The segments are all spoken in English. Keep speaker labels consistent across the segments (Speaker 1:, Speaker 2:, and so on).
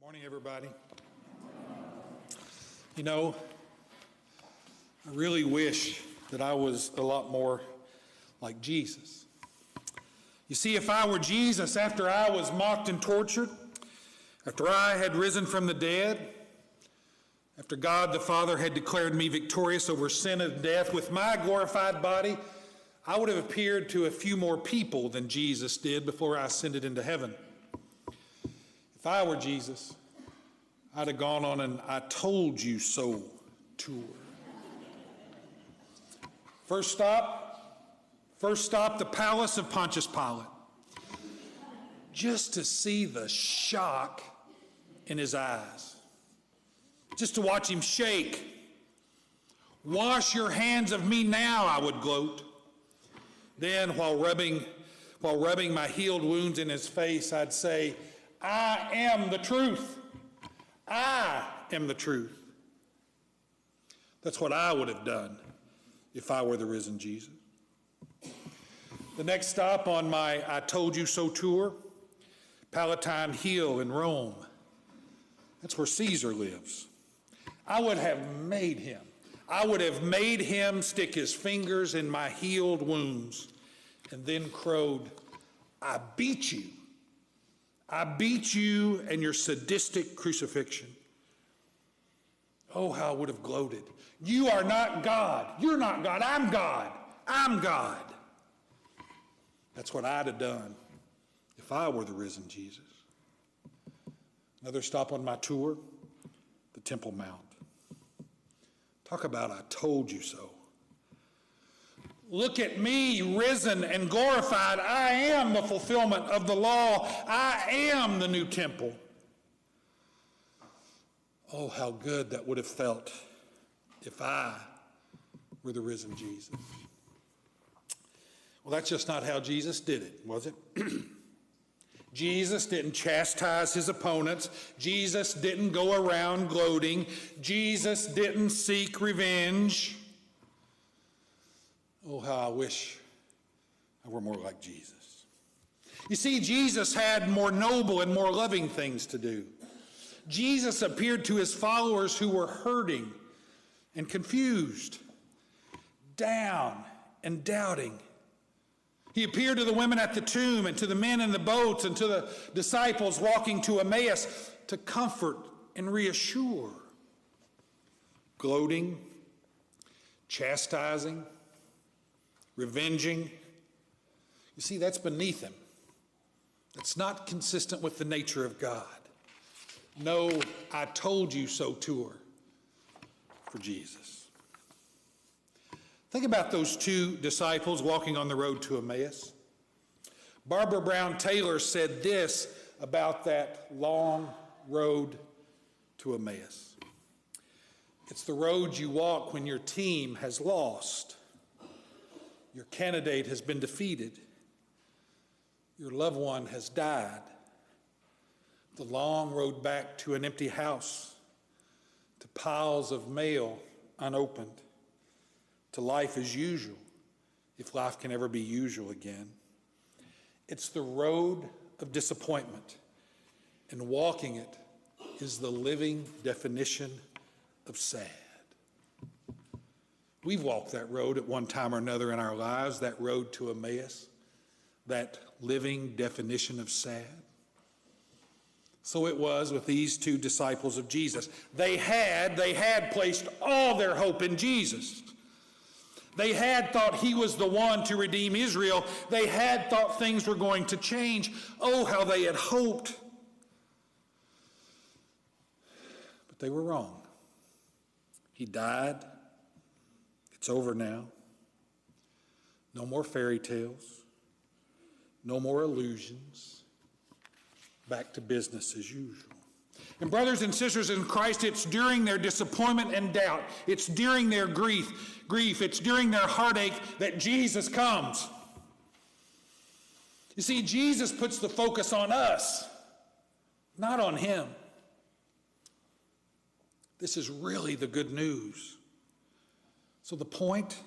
Speaker 1: Morning, everybody. You know, I really wish that I was a lot more like Jesus. You see, if I were Jesus after I was mocked and tortured, after I had risen from the dead, after God the Father had declared me victorious over sin and death with my glorified body, I would have appeared to a few more people than Jesus did before I ascended into heaven. If I were Jesus, I'd have gone on an I told you so tour. First stop, the palace of Pontius Pilate. Just to see the shock in his eyes. Just to watch him shake. Wash your hands of me now, I would gloat. Then, while rubbing my healed wounds in his face, I'd say, I am the truth. I am the truth. That's what I would have done if I were the risen Jesus. The next stop on my I Told You So tour, Palatine Hill in Rome. That's where Caesar lives. I would have made him stick his fingers in my healed wounds and then crowed, I beat you. I beat you and your sadistic crucifixion. Oh, how I would have gloated. You are not God. You're not God. I'm God. I'm God. That's what I'd have done if I were the risen Jesus. Another stop on my tour, the Temple Mount. Talk about I told you so. Look at me, risen and glorified. I am the fulfillment of the law. I am the new temple. Oh, how good that would have felt if I were the risen Jesus. Well, that's just not how Jesus did it, was it? Jesus didn't chastise his opponents. Jesus didn't go around gloating. Jesus didn't seek revenge. Oh, how I wish I were more like Jesus. You see, Jesus had more noble and more loving things to do. Jesus appeared to his followers who were hurting and confused, down and doubting. He appeared to the women at the tomb and to the men in the boats and to the disciples walking to Emmaus to comfort and reassure. Gloating, chastising, revenging. You see, that's beneath him. That's not consistent with the nature of God. No, I told you so tour for Jesus. Think about those two disciples walking on the road to Emmaus. Barbara Brown Taylor said this about that long road to Emmaus. It's the road you walk when your team has lost. Your candidate has been defeated. Your loved one has died. The long road back to an empty house, to piles of mail unopened, to life as usual, if life can ever be usual again. It's the road of disappointment, and walking it is the living definition of sad. We've walked that road at one time or another in our lives, that road to Emmaus, that living definition of sad. So it was with these two disciples of Jesus. They had placed all their hope in Jesus. They had thought he was the one to redeem Israel. They had thought things were going to change. Oh, how they had hoped. But they were wrong. He died. It's over now. No more fairy tales. No more illusions. Back to business as usual. And brothers and sisters in Christ, it's during their disappointment and doubt, it's during their grief, it's during their heartache that Jesus comes. You see, Jesus puts the focus on us, not on him. This is really the good news. So the point,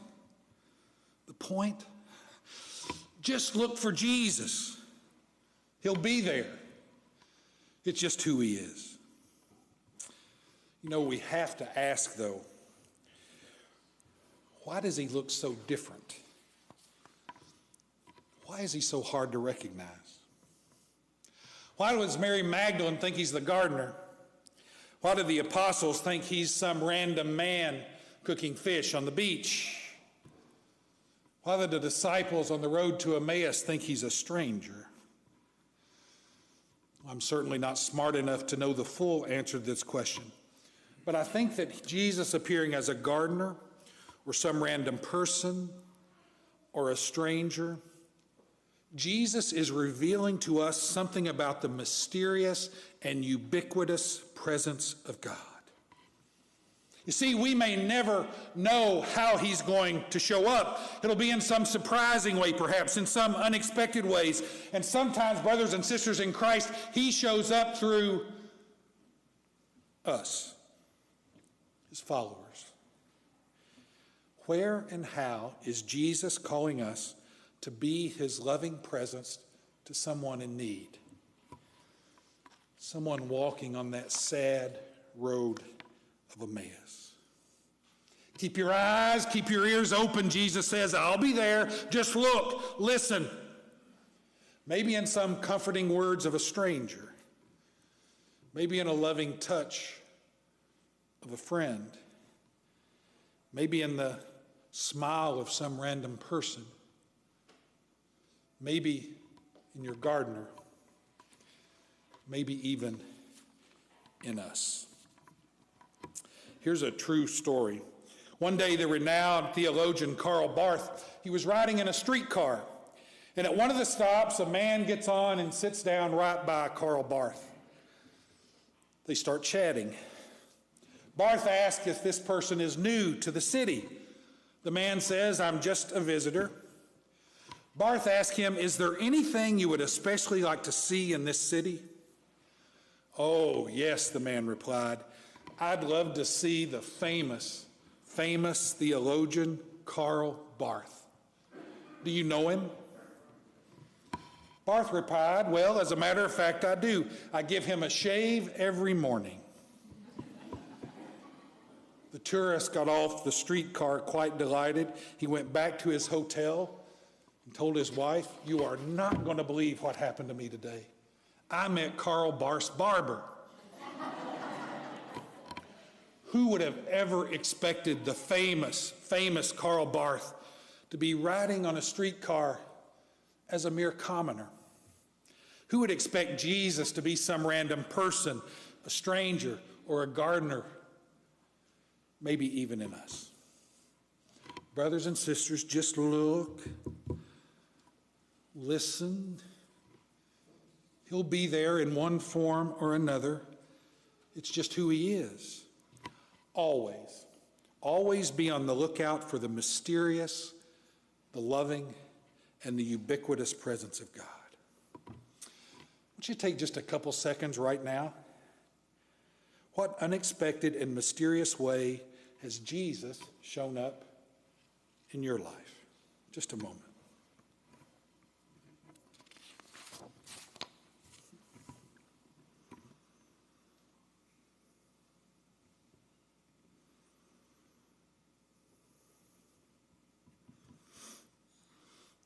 Speaker 1: just look for Jesus. He'll be there. It's just who he is. You know, we have to ask, though, why does he look so different? Why is he so hard to recognize? Why does Mary Magdalene think he's the gardener? Why do the apostles think he's some random man cooking fish on the beach? Why do the disciples on the road to Emmaus think he's a stranger? I'm certainly not smart enough to know the full answer to this question, but I think that Jesus appearing as a gardener or some random person or a stranger, Jesus is revealing to us something about the mysterious and ubiquitous presence of God. You see, we may never know how he's going to show up. It'll be in some surprising way, perhaps, in some unexpected ways. And sometimes, brothers and sisters in Christ, he shows up through us, his followers. Where and how is Jesus calling us to be his loving presence to someone in need? Someone walking on that sad road of Emmaus. Keep your eyes, keep your ears open, Jesus says. I'll be there. Just look, listen. Maybe in some comforting words of a stranger. Maybe in a loving touch of a friend. Maybe in the smile of some random person. Maybe in your gardener. Maybe even in us. Here's a true story. One day, the renowned theologian Karl Barth, he was riding in a streetcar. And at one of the stops, a man gets on and sits down right by Karl Barth. They start chatting. Barth asks if this person is new to the city. The man says, I'm just a visitor. Barth asks him, is there anything you would especially like to see in this city? Oh, yes, the man replied. I'd love to see the famous theologian Karl Barth. Do you know him? Barth replied, well, as a matter of fact, I do. I give him a shave every morning. The tourist got off the streetcar quite delighted. He went back to his hotel and told his wife, you are not going to believe what happened to me today. I met Karl Barth's barber. Who would have ever expected the famous Karl Barth to be riding on a streetcar as a mere commoner? Who would expect Jesus to be some random person, a stranger, or a gardener, maybe even in us? Brothers and sisters, just look, listen. He'll be there in one form or another. It's just who he is. Always be on the lookout for the mysterious, the loving, and the ubiquitous presence of God. Would you take just a couple seconds right now? What unexpected and mysterious way has Jesus shown up in your life? Just a moment.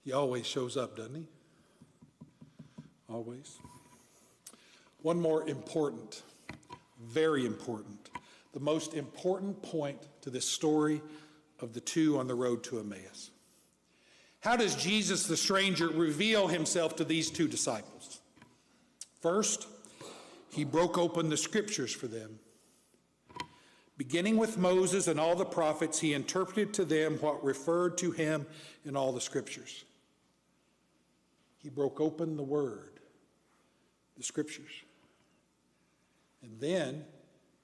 Speaker 1: He always shows up, doesn't he? Always. One more important, very important, the most important point to this story of the two on the road to Emmaus. How does Jesus the stranger reveal himself to these two disciples? First, he broke open the scriptures for them. Beginning with Moses and all the prophets, he interpreted to them what referred to him in all the scriptures. He broke open the word, the scriptures. And then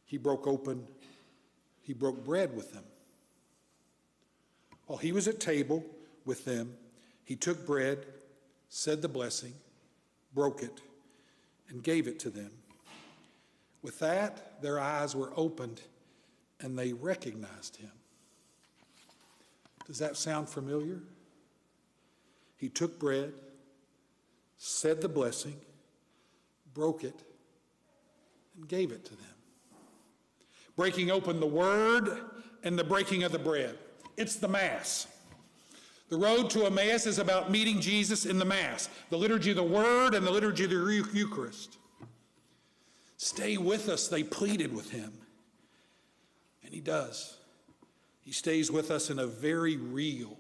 Speaker 1: he broke bread with them. While he was at table with them, he took bread, said the blessing, broke it, and gave it to them. With that, their eyes were opened and they recognized him. Does that sound familiar? He took bread, said the blessing, broke it, and gave it to them. breaking open the Word and the breaking of the bread. It's the Mass. The road to Emmaus is about meeting Jesus in the Mass, the liturgy of the Word and the liturgy of the Eucharist. Stay with us, they pleaded with him. And he does. He stays with us in a very real,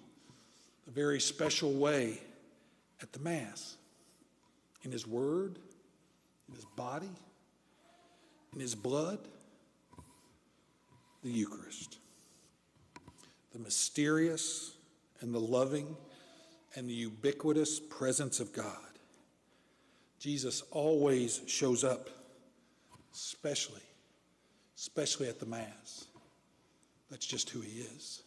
Speaker 1: a very special way at the Mass. In his Word, in his body, in his blood, the Eucharist. The mysterious and the loving and the ubiquitous presence of God. Jesus always shows up, especially at the Mass. That's just who he is.